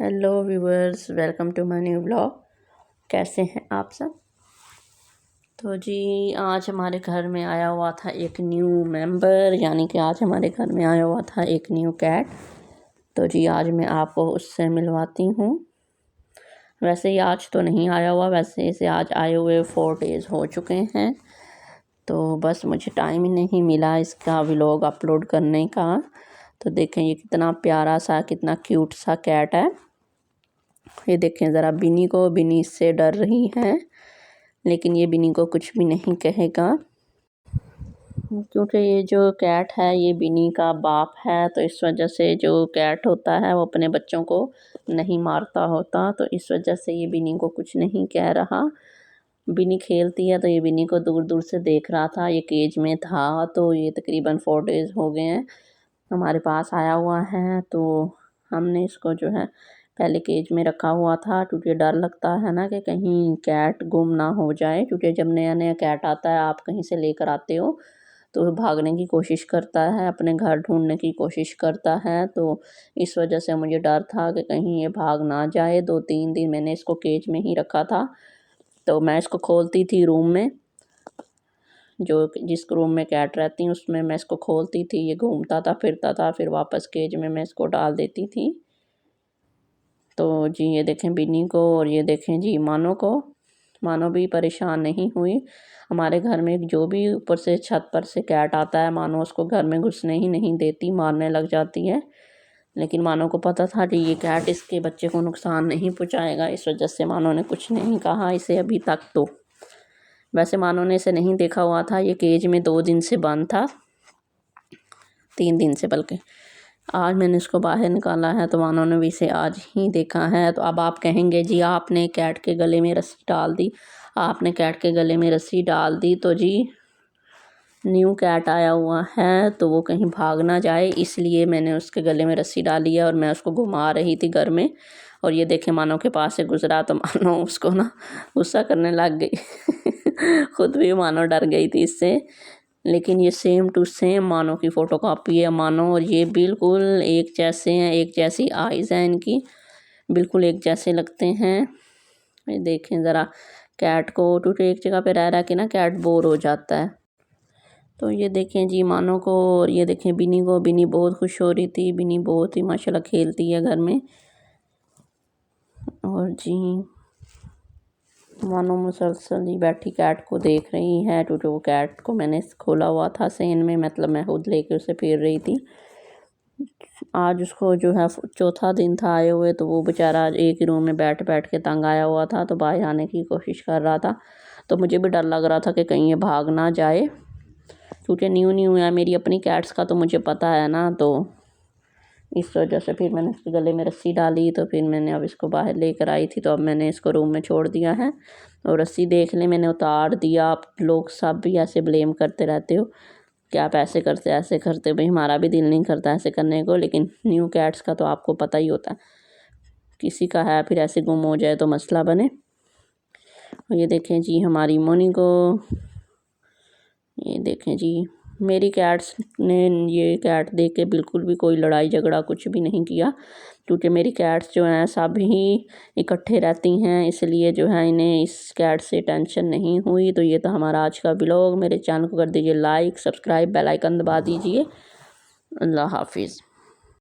Hello viewers, welcome to my new blog. कैसे हैं आप सब? तो जी आज हमारे घर में आया हुआ था एक न्यू मेंबर, यानी कि आज हमारे घर में आया हुआ था एक न्यू कैट। तो जी आज मैं आपको उससे मिलवाती हूँ। वैसे ही आज तो नहीं आया हुआ, वैसे इसे आज आए हुए 4 डेज़ हो चुके हैं। तो बस मुझे टाइम ही नहीं मिला इसका व्लॉग अपलोड करने का। तो देखें ये कितना प्यारा सा, कितना क्यूट सा कैट है। ये देखें ज़रा बिनी को, बिनी इससे डर रही है, लेकिन ये बिनी को कुछ भी नहीं कहेगा, क्योंकि ये जो कैट है ये बिनी का बाप है। तो इस वजह से जो कैट होता है वो अपने बच्चों को नहीं मारता होता, तो इस वजह से ये बिनी को कुछ नहीं कह रहा। बिनी खेलती है तो ये बिनी को दूर दूर से देख रहा था। ये केज में था, तो ये तकरीबन 4 डेज़ हो गए हैं हमारे पास आया हुआ है। तो हमने इसको जो है पहले केज में रखा हुआ था, क्योंकि डर लगता है ना कि कहीं कैट गुम ना हो जाए। क्योंकि जब नया नया कैट आता है, आप कहीं से लेकर आते हो तो भागने की कोशिश करता है, अपने घर ढूंढने की कोशिश करता है। तो इस वजह से मुझे डर था कि कहीं ये भाग ना जाए। 2-3 दिन मैंने इसको केज में ही रखा था। तो मैं इसको खोलती थी रूम में, जो जिस रूम में कैट रहती हैं उसमें मैं इसको खोलती थी। ये घूमता था, फिरता था, फिर वापस केज में मैं इसको डाल देती थी। तो जी ये देखें बिन्नी को, और ये देखें जी मानो को। मानो भी परेशान नहीं हुई। हमारे घर में जो भी ऊपर से छत पर से कैट आता है, मानो उसको घर में घुसने ही नहीं देती, मारने लग जाती है। लेकिन मानो को पता था कि ये कैट इसके बच्चे को नुकसान नहीं पहुंचाएगा, इस वजह से मानो ने कुछ नहीं कहा इसे अभी तक। तो वैसे मानो ने इसे नहीं देखा हुआ था, ये केज में 2 दिन से बंद था, 3 दिन से बल्कि। आज मैंने इसको बाहर निकाला है तो मानो ने भी इसे आज ही देखा है। तो अब आप कहेंगे जी आपने कैट के गले में रस्सी डाल दी, आपने कैट के गले में रस्सी डाल दी तो जी न्यू कैट आया हुआ है तो वो कहीं भाग ना जाए, इसलिए मैंने उसके गले में रस्सी डाली है और मैं उसको घुमा रही थी घर में। और ये देखे मानो के पास से गुजरा तो मानो उसको ना गुस्सा करने लग गई खुद भी मानो डर गई थी इससे। लेकिन ये सेम टू सेम मानो की फ़ोटो कॉपी है मानो, और ये बिल्कुल एक जैसे हैं, एक जैसी आइज़ हैं इनकी, बिल्कुल एक जैसे लगते हैं। ये देखें ज़रा कैट को, क्योंकि एक जगह पे रह रह के ना कैट बोर हो जाता है। तो ये देखें जी मानो को, और ये देखें बिनी को। बिनी बहुत खुश हो रही थी, बिनी बहुत ही माशाल्लाह खेलती है घर में। और जी मानो मुसलसल ही बैठी कैट को देख रही है, क्योंकि वो कैट को मैंने खोला हुआ था सेन में, मतलब मैं खुद लेकर उसे फेर रही थी। आज उसको जो है 4था दिन था आए हुए, तो वो बेचारा एक ही रूम में बैठ बैठ के तंग आया हुआ था, तो बाहर आने की कोशिश कर रहा था। तो मुझे भी डर लग रहा था कि कहीं ये भाग ना जाए, क्योंकि न्यू न्यू है, मेरी अपनी कैट्स का तो मुझे पता है ना। तो इस वजह से फिर मैंने इसके गले में रस्सी डाली। तो फिर मैंने अब इसको बाहर लेकर आई थी, तो अब मैंने इसको रूम में छोड़ दिया है। और रस्सी देख ले मैंने उतार दिया। आप लोग सब भी ऐसे ब्लेम करते रहते हो कि आप ऐसे करते ऐसे करते, भाई हमारा भी दिल नहीं करता ऐसे करने को, लेकिन न्यू कैट्स का तो आपको पता ही होता है, किसी का है फिर ऐसे गुम हो जाए तो मसला बने। और ये देखें जी हमारी मोनी को, ये देखें जी मेरी कैट्स ने ये कैट देख के बिल्कुल भी कोई लड़ाई झगड़ा कुछ भी नहीं किया, क्योंकि मेरी कैट्स जो हैं सब ही इकट्ठे रहती हैं, इसलिए जो है इन्हें इस कैट से टेंशन नहीं हुई। तो ये तो हमारा आज का व्लॉग। मेरे चैनल को कर दीजिए लाइक, सब्सक्राइब, बेल आइकन दबा दीजिए। अल्लाह हाफिज़।